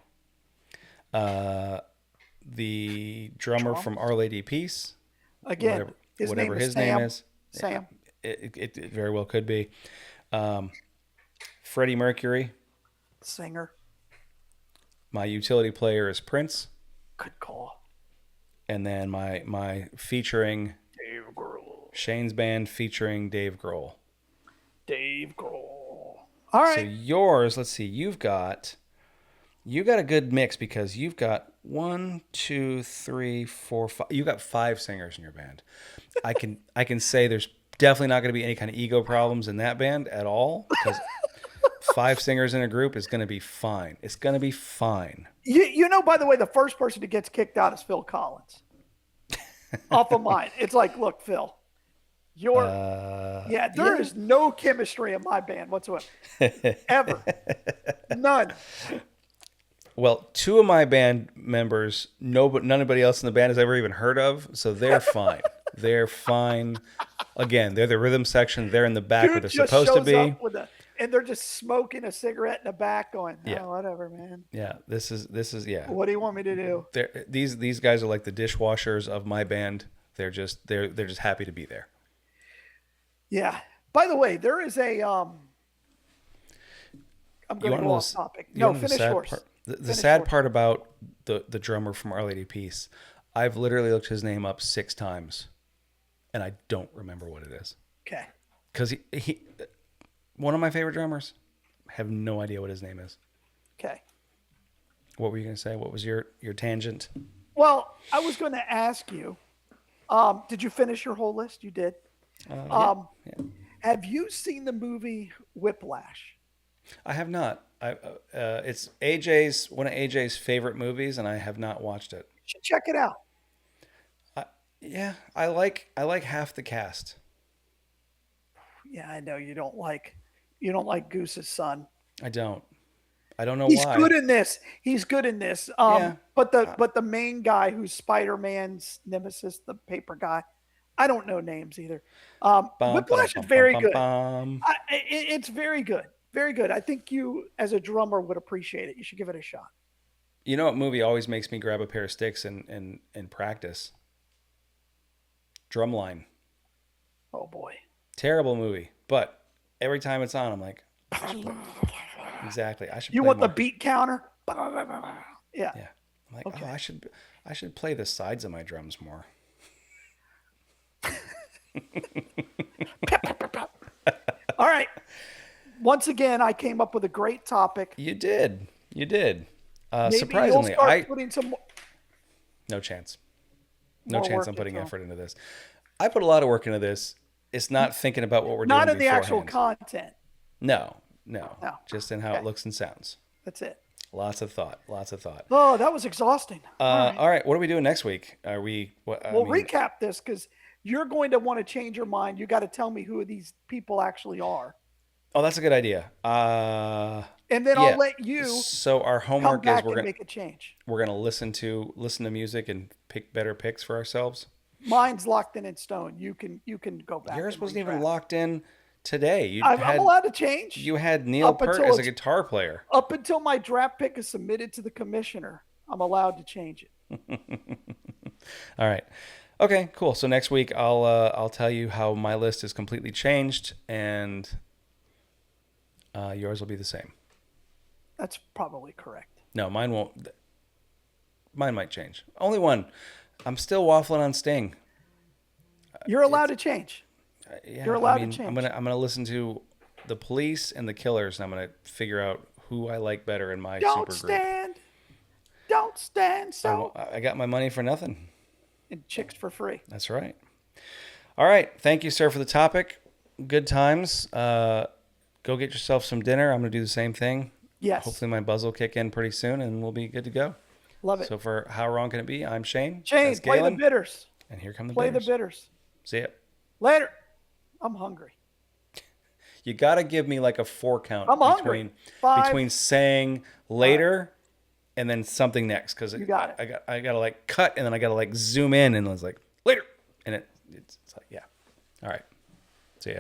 The drummer from Our Lady Peace. Again, whatever his name name is. Sam. It very well could be. Freddie Mercury. Singer. My utility player is Prince. Good call. And then my featuring Dave Grohl. Shane's band featuring Dave Grohl. Dave Grohl. All right. So yours, let's see, you got a good mix because you've got 1, 2, 3, 4, 5. You got 5 singers in your band. I can say there's definitely not going to be any kind of ego problems in that band at all because 5 singers in a group is going to be fine. It's going to be fine. By the way, the first person who gets kicked out is Phil Collins. Off of mine. It's like, look, Phil, there is no chemistry in my band whatsoever. Ever. None. Well, 2 of my band members, nobody else in the band has ever even heard of, so they're fine. They're fine. Again, they're the rhythm section. They're in the back where they're supposed to be. And they're just smoking a cigarette in the back going, yeah. Whatever, man. Yeah, this is yeah. What do you want me to do? These guys are like the dishwashers of my band. They're just happy to be there. Yeah. By the way, there is a I'm going to go off topic. No, finish yours. The sad part about the drummer from Our Lady Peace, I've literally looked his name up 6 times, and I don't remember what it is. Okay. Because he one of my favorite drummers, have no idea what his name is. Okay. What were you going to say? What was your tangent? Well, I was going to ask you, did you finish your whole list? You did. Yeah. Have you seen the movie Whiplash? I have not. It's AJ's one of AJ's favorite movies, and I have not watched it. You should check it out. Yeah, I like half the cast. Yeah, I know you don't like Goose's son. I don't know He's why. good in this. He's good in this. Yeah. But the main guy who's Spider-Man's nemesis, the paper guy, I don't know names either. Whiplash is very good. It's very good. Very good. I think you, as a drummer, would appreciate it. You should give it a shot. You know what movie always makes me grab a pair of sticks and practice? Drumline. Oh boy. Terrible movie, but every time it's on, I'm like, exactly. I should. You play want more. the beat counter? Yeah. Yeah. I'm like, Okay. oh, I should play the sides of my drums more. All right. Once again, I came up with a great topic. You did. Maybe Surprisingly, you'll start putting some no chance. No more chance work I'm putting into effort into this. I put a lot of work into this. It's not thinking about what we're doing not in the actual beforehand. content. No. No. Just in how Okay. it looks and sounds. That's it. Lots of thought. Oh, that was exhausting. All right. What are we doing next week? Are we? We'll recap this because you're going to want to change your mind. You got to tell me who these people actually are, Oh, that's a good idea. and then Yeah. I'll let you So our come homework is back we're and gonna make a change. listen to music and pick better picks for ourselves. Mine's locked in stone. You can go back. Yours and wasn't even redraft. locked in today. I'm allowed to change. You had Neil Up Peart until as a it's- guitar player. Up until my draft pick is submitted to the commissioner, I'm allowed to change it. All right. Okay, cool. So next week I'll tell you how my list is completely changed, and yours will be the same. That's probably correct. No, mine won't. Mine might change. Only one. I'm still waffling on Sting. You're allowed to change. Yeah, You're allowed I mean, to change. I'm gonna listen to the Police and the Killers, and I'm gonna figure out who I like better in my Don't supergroup. stand. Don't stand. So I got my money for nothing. and chicks for free. That's right. All right. Thank you, sir, for the topic. Good times. Go get yourself some dinner. I'm gonna do the same thing. Yes. Hopefully my buzz will kick in pretty soon, and we'll be good to go. Love it. So for How Wrong Can It Be, I'm Shane. Shane, That's play the Galen, bitters. and here come the Play bitters. the bitters. See ya. Later. I'm hungry. You got to give me like a 4 count I'm hungry. between 5. between saying later and then something next, because You got it. I got to like cut, and then I got to like zoom in, and it's like later, and it's like, yeah. All right. See ya.